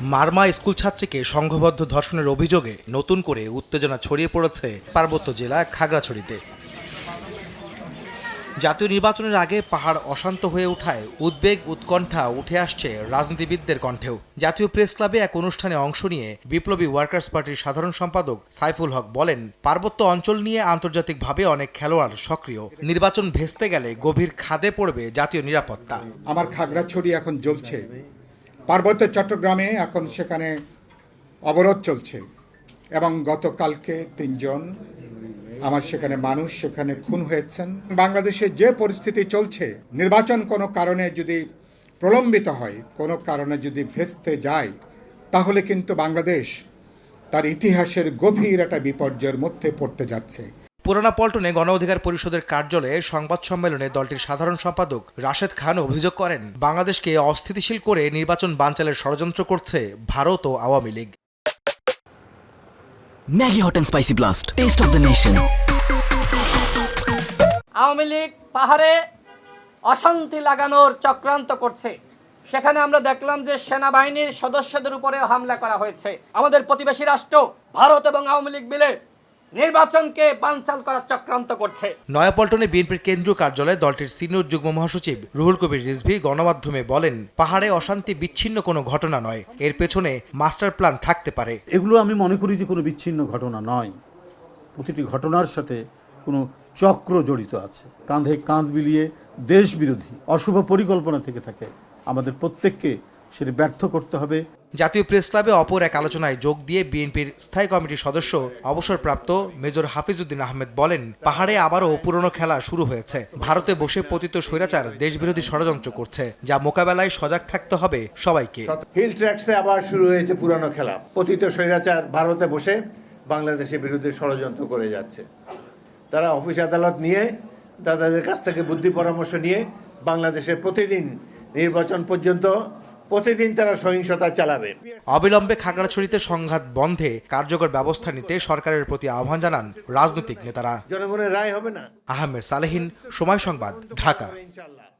Marma school ছাত্রীকে সংঘবদ্ধ ধর্ষণের অভিযোগে নতুন করে উত্তেজনা ছড়িয়ে পড়েছে পার্বত্য জেলা খাগড়াছড়িতে। জাতীয় নির্বাচনের আগে পাহাড় অশান্ত হয়ে ওঠায় উদ্বেগ উৎকণ্ঠা উঠে আসছে রাজনীতিবিদদের কণ্ঠেও। জাতীয় প্রেস ক্লাবে এক অনুষ্ঠানে অংশ নিয়ে বিপ্লবী ওয়ার্কার্স পার্টির সাধারণ সম্পাদক সাইফুল হক বলেন, পার্বত্য অঞ্চল নিয়ে আন্তর্জাতিকভাবে অনেক খেলোয়াড় সক্রিয়। নির্বাচন ভেস্তে গেলে গভীর খাদে পড়বে জাতীয় নিরাপত্তা। আমার খাগড়াছড়ি এখন জ্বলছে, পার্বত্য চট্টগ্রামে এখন সেখানে অবরোধ চলছে এবং গতকালকে 3 জন আমার সেখানে মানুষ সেখানে খুন হয়েছেন। বাংলাদেশে যে পরিস্থিতি চলছে, নির্বাচন কোনো কারণে যদি প্রলম্বিত হয়, কোনো কারণে যদি ভেস্তে যায়, তাহলে কিন্তু বাংলাদেশ তার ইতিহাসের গভীর একটা বিপর্যয়ের মধ্যে পড়তে যাচ্ছে। পুরানা পল্টনে গণ অধিকার পরিষদের কার্যালয়ে সংবাদ সম্মেলনে দলটির সাধারণ সম্পাদক রাশেদ খান অভিযোগ করেন, বাংলাদেশকে অস্থিতিশীল করে নির্বাচন বানচালের ষড়যন্ত্র করছে ভারত ও Awami League. Maggi hot and spicy blast, taste of the nation. Awami League পাহাড়ে অশান্তি লাগানোর চক্রান্ত করছে। সেখানে আমরা দেখলাম যে সেনাবাহিনীর সদস্যদের উপরে হামলা করা হয়েছে। আমাদের প্রতিবেশী রাষ্ট্র ভারত এবং আওয়ামী লীগ মিলে নির্বাচনকে বানচাল করার চক্রান্ত করছে। নয়াপল্টনে বিএনপির কেন্দ্রীয় কার্যালয়ে দলটির সিনিয়র যুগ্ম মহাসচিব রুহুল কবির রিজভী গণমাধ্যমে বলেন, পাহাড়ে অশান্তি বিচ্ছিন্ন কোনো ঘটনা নয়, এর পেছনে মাস্টার প্ল্যান থাকতে পারে। এগুলো আমি মনে করি যে কোনো বিচ্ছিন্ন ঘটনা নয়, প্রতিটি ঘটনার সাথে কোনো চক্র জড়িত আছে। কাঁধে কাঁধ মিলিয়ে দেশ বিরোধী অশুভ পরিকল্পনা থেকে থাকে, আমাদের প্রত্যেককে সেটা ব্যর্থ করতে হবে। জাতীয় প্রেস ক্লাবে অপর এক আলোচনায় যোগ দিয়ে বিএনপির স্থায়ী কমিটির সদস্য অবসরপ্রাপ্ত মেজর হাফিজউদ্দিন আহমেদ বলেন, পাহাড়ে আবারও পুরনো খেলা শুরু হয়েছে। ভারতে বসে পতিত স্বৈরাচার দেশবিরোধী ষড়যন্ত্র করছে, যা মোকাবেলায় সজাগ থাকতে হবে সবাইকে। হিল ট্র্যাক্সে আবার শুরু হয়েছে পুরনো খেলা। পতিত স্বৈরাচার ভারতে বসে বাংলাদেশের বিরুদ্ধে ষড়যন্ত্র করে যাচ্ছে। তারা অফিস আদালত নিয়ে, তাদের কাছ থেকে বুদ্ধি পরামর্শ নিয়ে বাংলাদেশের প্রতিদিন নির্বাচন পর্যন্ত প্রতিদিন তারা সহিংসতা চালাবে। অবিলম্বে খাগড়াছড়িতে সংঘাত বন্ধে কার্যকর ব্যবস্থা নিতে সরকারের প্রতি আহ্বান জানান রাজনৈতিক নেতারা। জনগণের রায় হবে না। আহমেদ সালেহীন, সময় সংবাদ, ঢাকা। ইনশাআল্লাহ।